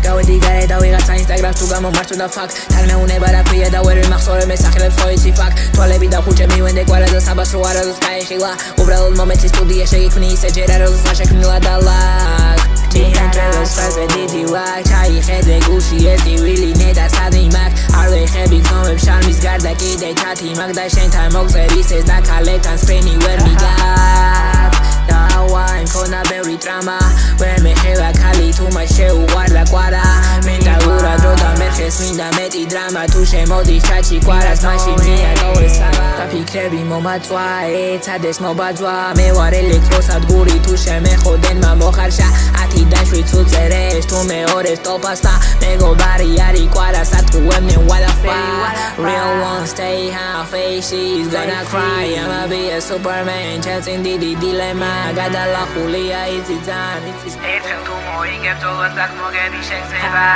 გავედი გარე და ვიღაცა ინსტაგრამს თუ გამომართო და ფაქ თან მეუნება რა ქვია და ვერ ვიმახსოვრე მესახელებს ხო იცი ფაქ თვალები და ხუჭე მივენდე კვარადა საბას რო არაზოს გაიხილა უბრალოდ მომენტის სტუდია შეიქმნი ისე ჯერ არაზოს გაშექმნილა და ლაკ Tirando strase დიდი ვაკ ჩაიხედე გულში ეს ტივილი ნეტა სადი მაგ არ ვეხები გზომებ შარმის გარდა კიდე ჩათი მაგ და შენთან მოგწერის ეს და ქალებთან სპრენი ვერ მიგარ დავაი მქონა ბევრი ტრამა ვერ მეხება ქალი თუ მას შეუყვარდა კვარა მენტალურად რო დამერხეს მინდა მეტი დრამა თუ შემოდის ჩაჩი კვარას მაშინ მიატოვე საბა დაფიქრები მომაწვა ეცადეს მობაძვა მე ვარ ელექტროსადგური თუ შემეხოდენ მომხარშა 10-დან 7 უწერეს თუ მეორეს ტოპასტა მეგობარი არის კვარა სათუემნე what the fuck real one stay half she's gonna cry I'ma be a superman chasing დიდი დილემა გადალახულია იცი ძალიან იცის ერთხელ თუ მოიგებ თოლას დაგმოგები შეგზება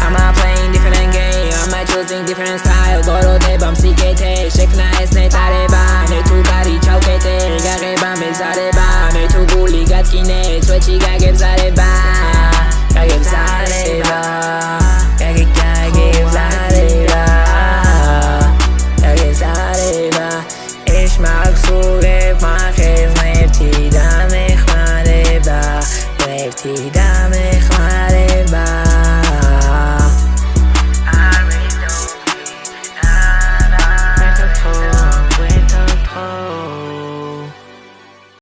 I'm playing different game I'm choosing different style გოროდება მსიკეთე შექმნა ეს ნეტარება მე თუ კარი ჩავკეტე გაღება მეზარება მე თუ გული გატკინე წვეჩი გაგებზარება